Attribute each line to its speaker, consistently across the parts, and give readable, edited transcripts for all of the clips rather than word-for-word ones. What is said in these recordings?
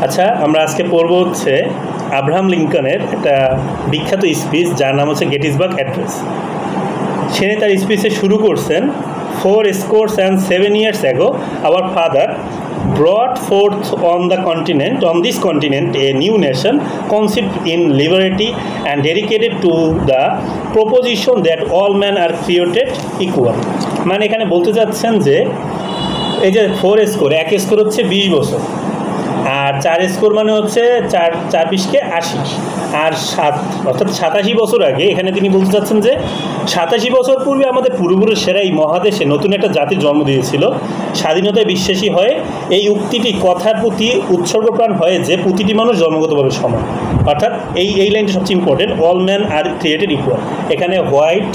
Speaker 1: আচ্ছা, আমরা আজকে পড়ব হচ্ছে আব্রাহাম লিঙ্কনের একটা বিখ্যাত স্পিচ যার নাম হচ্ছে গেটিসবার্গ অ্যাড্রেস। সে তার স্পিচে শুরু করছেন, 4 years ago our father brought forth on this continent a new nation conceived in liberty and dedicated to the proposition that all men are created equal। মানে এখানে বলতে চাচ্ছেন যে এই যে 4 স্কোর, 1 স্কোর হচ্ছে 20 বছর, আর 4 স্কোর মানে হচ্ছে 4 20 80, আর 7 অর্থাৎ 87 বছর আগে এখানে তিনি বলতে চাচ্ছেন যে 87 বছর পূর্বে আমাদের পূর্বপুরুষেরা এই মহাদেশে নতুন একটা জাতির জন্ম দিয়েছিল, স্বাধীনতায় বিশ্বাসী হয়ে। এই উক্তিটি কথার প্রতি উৎসর্গপ্রাণ হয়ে যে প্রতিটি মানুষ জন্মগতভাবে সমান, অর্থাৎ এই লাইনটা সবচেয়ে important, all man are created equal. এখানে হোয়াইট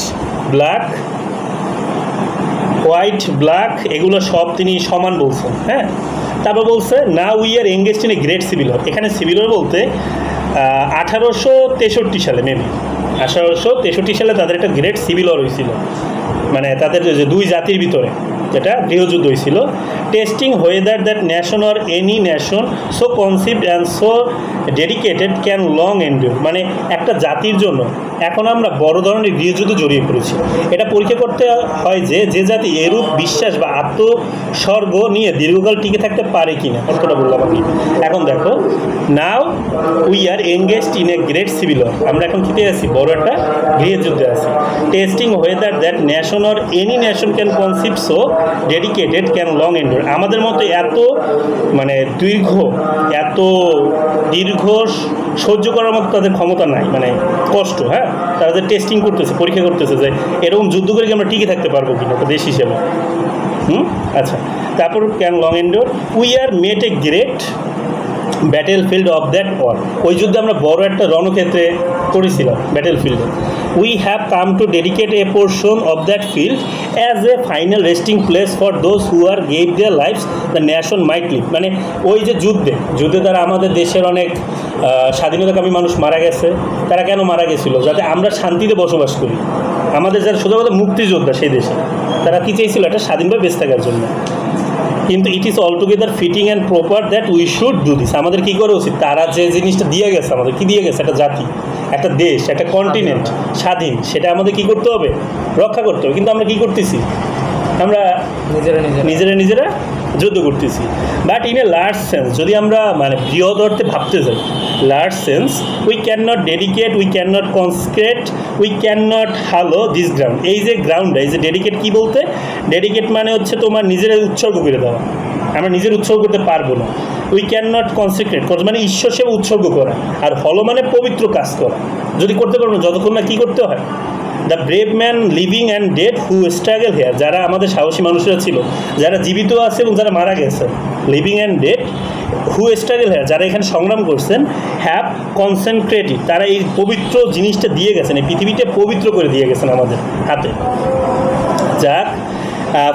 Speaker 1: ব্ল্যাক এগুলো সব তিনি সমান বলছেন। হ্যাঁ, তারপর বলছে now we are engaged in a great civil war. এখানে সিভিল ওয়ার বলতে 1863 সালে, মেবি 1863 সালে তাদের একটা গ্রেট সিভিল ওয়ার হয়েছিল, মানে তাদের যে দুই জাতির ভিতরে যেটা গৃহযুদ্ধ হয়েছিল। Testing whether that nation or any nation so conceived and so dedicated can long endure. মানে একটা জাতির জন্য এখন আমরা বড় ধরনের গৃহযুদ্ধ জড়িয়ে পড়েছি। এটা পরীক্ষা করতে হয় যে জাতি এরূপ বিশ্বাস বা আত্মস্বর্গ নিয়ে দীর্ঘকাল টিকে থাকতে পারে কিনা, কতটা বললাম আমি। এখন দেখো, now we are engaged in a great civil war. আমরা এখন কিতে আছি? বড় একটা গৃহযুদ্ধে আছি। Testing whether that nation or any nation can conceive so dedicated can long endure. আমাদের মতো এত দীর্ঘ সহ্য করার মতো তাদের ক্ষমতা নাই, মানে কষ্ট। হ্যাঁ, তারা যে টেস্টিং করতেছে, পরীক্ষা করতেছে যে এরকম যুদ্ধ করে কি আমরা টিকে থাকতে পারবো কিনা দেশ হিসেবে। আচ্ছা, তারপর can long endure we are met a great battle field of that war. ওই যুদ্ধে আমরা বড় একটা রণক্ষেত্রে পড়েছিলাম, ব্যাটেল ফিল্ডে। We have come to dedicate a portion of that field as a final resting place for those who are gave their lives the nation might live. মানে ওই যে যুদ্ধে তারা আমাদের দেশের অনেক স্বাধীনতাকামী মানুষ মারা গেছে। তারা কেন মারা গেছিল? যাতে আমরা শান্তিতে বসবাস করি। আমাদের যারা সোজা কথা মুক্তিযোদ্ধা সেই দেশে, তারা কী চেয়েছিল? একটা স্বাধীনভাবে বেঁচে থাকার জন্য। কিন্তু it is altogether fitting and proper that we should do this. আমাদের কী করা উচিত? তারা যে জিনিসটা দিয়ে গেছে, আমাদের কী দিয়ে গেছে? একটা জাতি, একটা দেশ, একটা কন্টিনেন্ট স্বাধীন, সেটা আমাদের কী করতে হবে? রক্ষা করতে হবে। কিন্তু আমরা কী করতেছি? আমরা নিজেরা যুদ্ধ করতেছি। But in a large sense, যদি আমরা মানে বৃহৎ অর্থে ভাবতে যাই, large sense, we can not dedicate, we can not consecrate, we can not hallow this ground. এই যে গ্রাউন্ডটা, এই যে ডেডিকেট, কী বলতে? ডেডিকেট মানে হচ্ছে তোমার নিজেরা উৎসর্গ করে দেওয়া। আমরা নিজের উৎসর্গ করতে পারবো না। উই ক্যান নট কনসেন্ট্রেট মানে ঈশ্বর সেবা উৎসর্গ করা, আর হলো মানে পবিত্র কাজ করা। যদি করতে পারবো না, যতক্ষণ না কী করতে হয়? The brave man living and dead who struggle here. যারা আমাদের সাহসী মানুষরা ছিল, যারা জীবিত আছে এবং যারা মারা গেছে, living and dead who struggle here, যারা এখানে সংগ্রাম করছেন, হ্যাভ কনসেন্ট্রেটেড, তারা এই পবিত্র জিনিসটা দিয়ে গেছেন, এই পৃথিবীটা পবিত্র করে দিয়ে গেছেন আমাদের হাতে। যাক,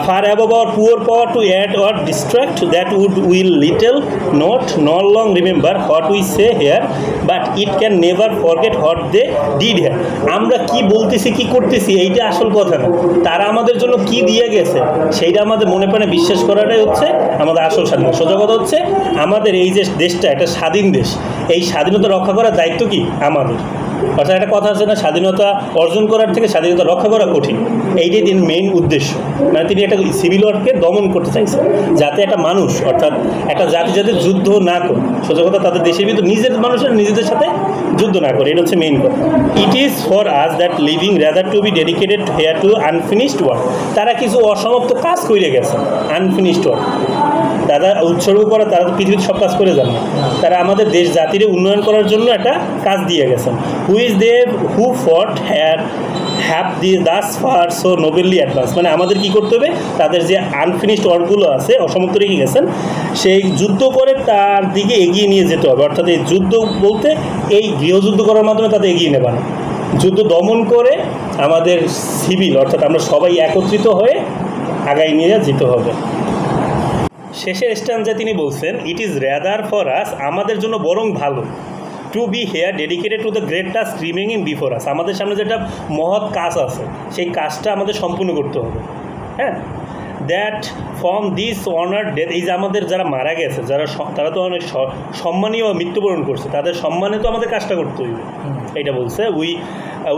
Speaker 1: far above our poor power to add or distract, that will little not nor long remember what we say here, but it can never forget what they did here। আমরা কি বলতেছি, কি করতেছি, এইটা আসল কথা না। তারা আমাদের জন্য কি দিয়ে গেছে সেইটা আমাদের মনে প্রাণে বিশ্বাস করাটাই হচ্ছে আমাদের আসল স্বাধীনতা। সোজা কথা হচ্ছে, আমাদের এই যে দেশটা একটা স্বাধীন দেশ, এই স্বাধীনতা রক্ষা করার দায়িত্ব কি আমাদের। অর্থাৎ একটা কথা আছে না, স্বাধীনতা অর্জন করার থেকে স্বাধীনতা রক্ষা করা কঠিন। এইটাই তিনি মেইন উদ্দেশ্য। মানে তিনি একটা সিভিল ওয়ারকে দমন করতে চাইছেন, যাতে একটা মানুষ, অর্থাৎ একটা জাতি যাতে যুদ্ধ না করে, সোজা কথা তাদের দেশের ভিতরে নিজের মানুষের নিজেদের সাথে যুদ্ধ না করে। এটা হচ্ছে মেইন কথা। It is for us that living rather to be dedicated here to unfinished work. তারা কিছু অসমাপ্ত কাজ করে গেছে, আনফিনিশড ওয়ার্ক। তারা উৎসর্গ করা, তারা পৃথিবীতে সব কাজ করে যান না, তারা আমাদের দেশ জাতির উন্নয়ন করার জন্য একটা কাজ দিয়ে গেছেন। Who's they who fought have the thus far so nobly advance. মানে আমাদের কী করতে হবে? তাদের যে আনফিনিশড ওয়ার্কগুলো আছে, অসমাপ্ত রেখে গেছেন, সেই যুদ্ধ করে তার দিকে এগিয়ে নিয়ে যেতে হবে। অর্থাৎ এই যুদ্ধ বলতে এই গৃহযুদ্ধ করার মাধ্যমে তাদের এগিয়ে নেবে না, যুদ্ধ দমন করে আমাদের সিভিল, অর্থাৎ আমরা সবাই একত্রিত হয়ে আগায় নিয়ে যেতে হবে। শেষের স্ট্যান্ডে তিনি বলছেন, it is rather for us, আমাদের জন্য বরং ভালো, to be here dedicated to the great task remaining before us. আমাদের সামনে যেটা মহৎ কাজ আছে, সেই কাজটা আমাদের সম্পূর্ণ করতে হবে। হ্যাঁ, that from this honour death, এই যে আমাদের যারা মারা গেছে, তারা তো অনেক সম্মানীয় মৃত্যুবরণ করছে, তাদের সম্মানে তো আমাদের কাজটা করতে হইবে। এটা বলছে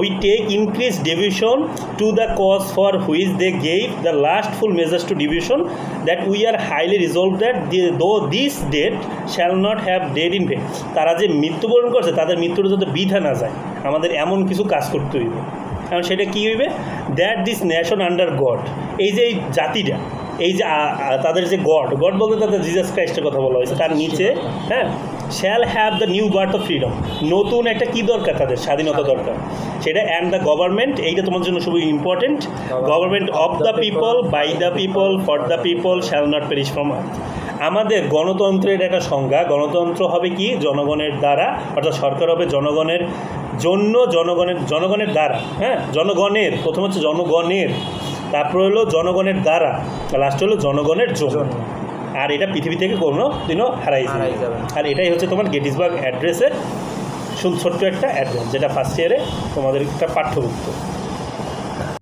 Speaker 1: we take increase devotion to the cause for which they gave the last full measures to devotion that we are highly resolve that though this dead shall not have dead in vain. তারা যে মৃত্যুবরণ করছে তাদের মৃত্যুটা যাতে বৃথা না যায়, আমাদের এমন কিছু কাজ করতে হইবে। এখন সেটা কী হইবে? That this nation under god, এই যে এই জাতিটা, এই যে তাদের যে গড বলতে তাদের জিজাস ক্রাইস্টের কথা বলা হয়েছে, তার নিচে হ্যাঁ shall have the new birth of freedom, নতুন একটা কী দরকার, তাদের স্বাধীনতা দরকার সেটা। অ্যান্ড দ্য গভর্নমেন্ট, এইটা তোমার জন্য খুবই important, government of the people, by the people, for the people, shall not perish from earth. আমাদের গণতন্ত্রের একটা সংজ্ঞা, গণতন্ত্র হবে কি? জনগণের দ্বারা, অর্থাৎ সরকার হবে জনগণের জন্য, জনগণের দ্বারা, হ্যাঁ জনগণের, প্রথম হচ্ছে জনগণের, তারপর হলো জনগণের দ্বারা, লাস্ট হলো জনগণের জন্য। আর এটা পৃথিবী থেকে কোনো দিনও হারাই যাবে। আর এটাই হচ্ছে তোমার গেটিসবার্গ অ্যাড্রেসের ছোট্ট একটা অ্যাড্রেস, যেটা ফার্স্ট ইয়ারে তোমাদের একটা পাঠ্যভুক্ত।